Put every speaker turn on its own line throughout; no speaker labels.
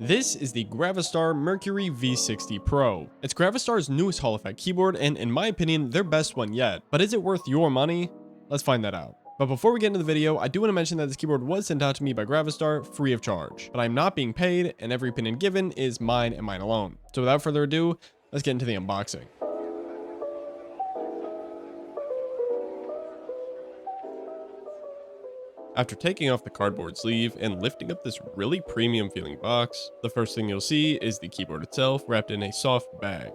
This is the GravaStar Mercury V60 Pro. It's GravaStar's newest Hall effect keyboard and in my opinion their best one yet, but is it worth your money? Let's find that out. But before we get into the video, I do want to mention that this keyboard was sent out to me by GravaStar free of charge, but I'm not being paid and every opinion given is mine and mine alone. So without further ado, let's get into the unboxing. After taking off the cardboard sleeve and lifting up this really premium feeling box, the first thing you'll see is the keyboard itself wrapped in a soft bag.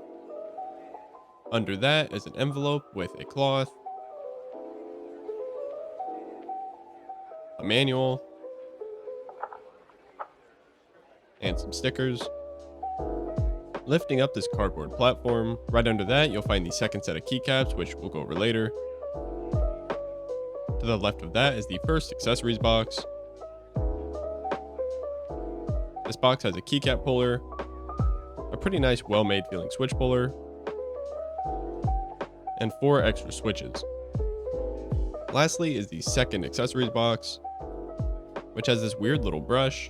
Under that is an envelope with a cloth, a manual, and some stickers. Lifting up this cardboard platform, right under that you'll find the second set of keycaps, which we'll go over later. To the left of that is the first accessories box. This box has a keycap puller, a pretty nice well-made feeling switch puller, and 4 extra switches. Lastly is the second accessories box, which has this weird little brush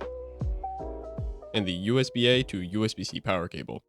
and the USB-A to USB-C power cable.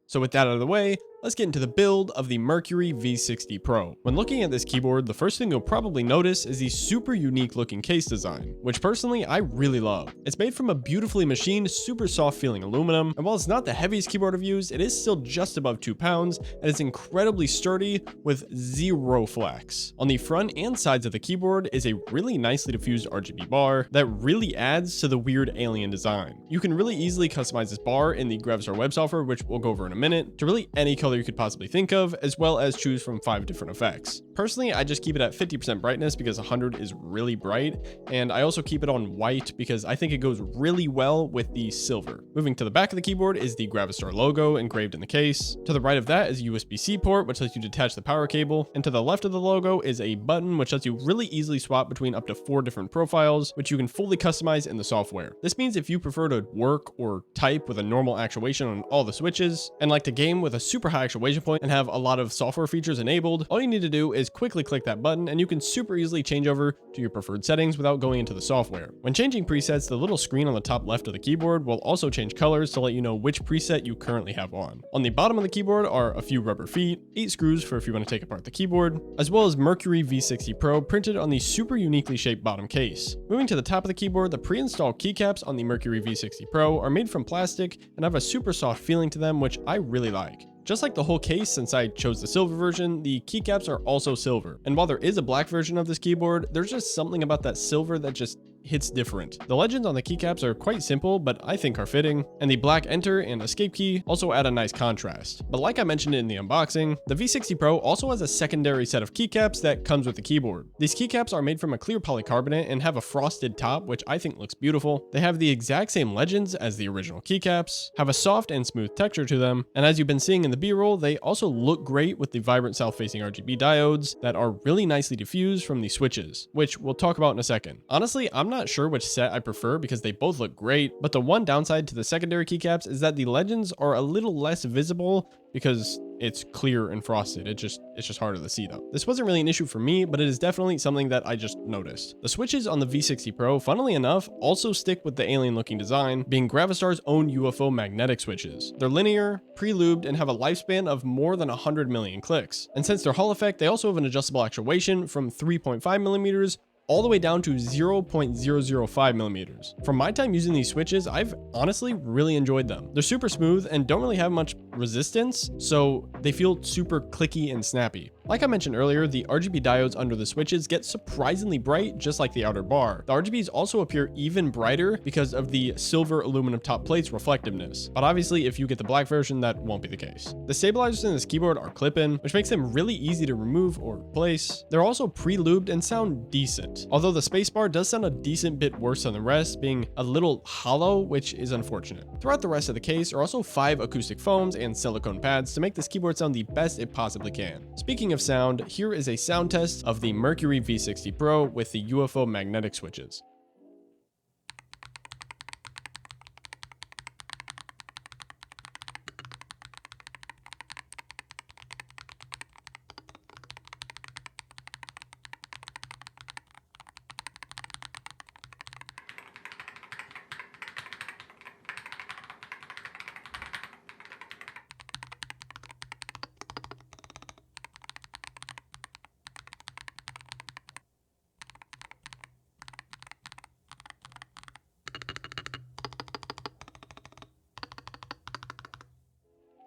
So with that out of the way, let's get into the build of the Mercury V60 Pro. When looking at this keyboard, the first thing you'll probably notice is the super unique looking case design, which personally I really love. It's made from a beautifully machined, super soft feeling aluminum, and while it's not the heaviest keyboard I've used, it is still just above 2 pounds, and it's incredibly sturdy with zero flex. On the front and sides of the keyboard is a really nicely diffused RGB bar that really adds to the weird alien design. You can really easily customize this bar in the GravaStar web software, which we'll go over in a minute, to really any color you could possibly think of, as well as choose from 5 different effects. Personally, I just keep it at 50% brightness because 100 is really bright, and I also keep it on white because I think it goes really well with the silver. Moving to the back of the keyboard is the GravaStar logo engraved in the case. To the right of that is a USB-C port, which lets you detach the power cable, and to the left of the logo is a button which lets you really easily swap between up to 4 different profiles, which you can fully customize in the software. This means if you prefer to work or type with a normal actuation on all the switches, and like to game with a super high actuation point and have a lot of software features enabled, all you need to do is quickly click that button and you can super easily change over to your preferred settings without going into the software. When changing presets, the little screen on the top left of the keyboard will also change colors to let you know which preset you currently have on. On the bottom of the keyboard are a few rubber feet, 8 screws for if you want to take apart the keyboard, as well as Mercury V60 Pro printed on the super uniquely shaped bottom case. Moving to the top of the keyboard, the pre-installed keycaps on the Mercury V60 Pro are made from plastic and have a super soft feeling to them, which I really like. Just like the whole case, since I chose the silver version, the keycaps are also silver. And while there is a black version of this keyboard, there's just something about that silver that just hits different. The legends on the keycaps are quite simple, but I think are fitting, and the black enter and escape key also add a nice contrast. But like I mentioned in the unboxing, the V60 Pro also has a secondary set of keycaps that comes with the keyboard. These keycaps are made from a clear polycarbonate and have a frosted top, which I think looks beautiful. They have the exact same legends as the original keycaps, have a soft and smooth texture to them, and as you've been seeing in the B-roll, they also look great with the vibrant south-facing RGB diodes that are really nicely diffused from the switches, which we'll talk about in a second. Honestly, I'm not sure which set I prefer because they both look great, but the one downside to the secondary keycaps is that the legends are a little less visible because it's clear and frosted. It's just harder to see though. This wasn't really an issue for me, but it is definitely something that I just noticed. The switches on the V60 Pro, funnily enough, also stick with the alien looking design, being GravaStar's own UFO magnetic switches. They're linear, pre-lubed, and have a lifespan of more than 100 million clicks. And since they're Hall effect, they also have an adjustable actuation from 3.5 millimeters all the way down to 0.005 millimeters. From my time using these switches, I've honestly really enjoyed them. They're super smooth and don't really have much resistance, so they feel super clicky and snappy. Like I mentioned earlier, the RGB diodes under the switches get surprisingly bright, just like the outer bar. The RGBs also appear even brighter because of the silver aluminum top plate's reflectiveness, but obviously if you get the black version, that won't be the case. The stabilizers in this keyboard are clip-in, which makes them really easy to remove or replace. They're also pre-lubed and sound decent, although the spacebar does sound a decent bit worse than the rest, being a little hollow, which is unfortunate. Throughout the rest of the case are also 5 acoustic foams and silicone pads to make this keyboard sound the best it possibly can. Speaking of sound, here is a sound test of the Mercury V60 Pro with the UFO magnetic switches.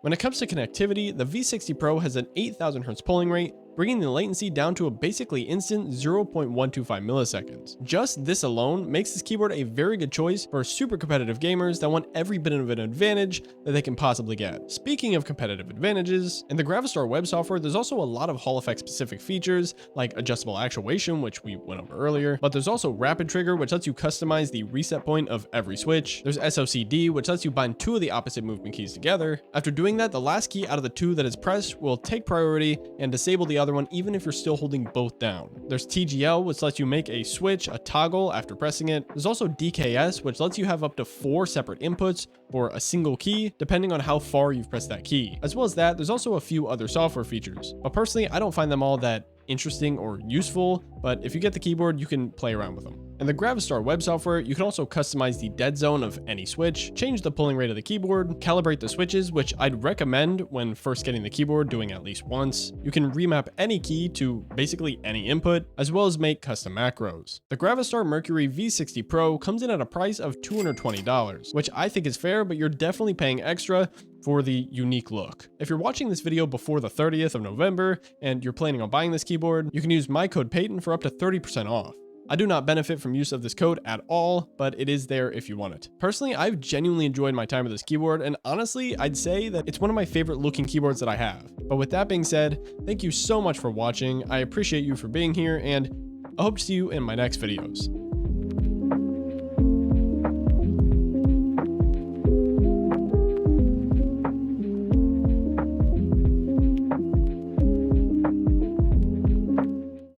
When it comes to connectivity, the V60 Pro has an 8000 Hz polling rate, bringing the latency down to a basically instant 0.125 milliseconds. Just this alone makes this keyboard a very good choice for super competitive gamers that want every bit of an advantage that they can possibly get. Speaking of competitive advantages, in the GravaStar web software, there's also a lot of Hall effect specific features like adjustable actuation, which we went over earlier, but there's also rapid trigger, which lets you customize the reset point of every switch. There's SOCD, which lets you bind two of the opposite movement keys together. After doing that, the last key out of the two that is pressed will take priority and disable the other one even if you're still holding both down. There's TGL, which lets you make a switch a toggle after pressing it. There's also DKS, which lets you have up to 4 separate inputs for a single key, depending on how far you've pressed that key. As well as that, there's also a few other software features, but personally, I don't find them all that interesting or useful, but if you get the keyboard, you can play around with them. In the GravaStar web software, you can also customize the dead zone of any switch, change the polling rate of the keyboard, calibrate the switches, which I'd recommend when first getting the keyboard doing at least once. You can remap any key to basically any input, as well as make custom macros. The GravaStar Mercury V60 Pro comes in at a price of $220, which I think is fair, but you're definitely paying extra for the unique look. If you're watching this video before the 30th of November and you're planning on buying this keyboard, you can use my code Peyton for up to 30% off. I do not benefit from use of this code at all, but it is there if you want it. Personally, I've genuinely enjoyed my time with this keyboard, and honestly, I'd say that it's one of my favorite looking keyboards that I have. But with that being said, thank you so much for watching. I appreciate you for being here, and I hope to see you in my next videos.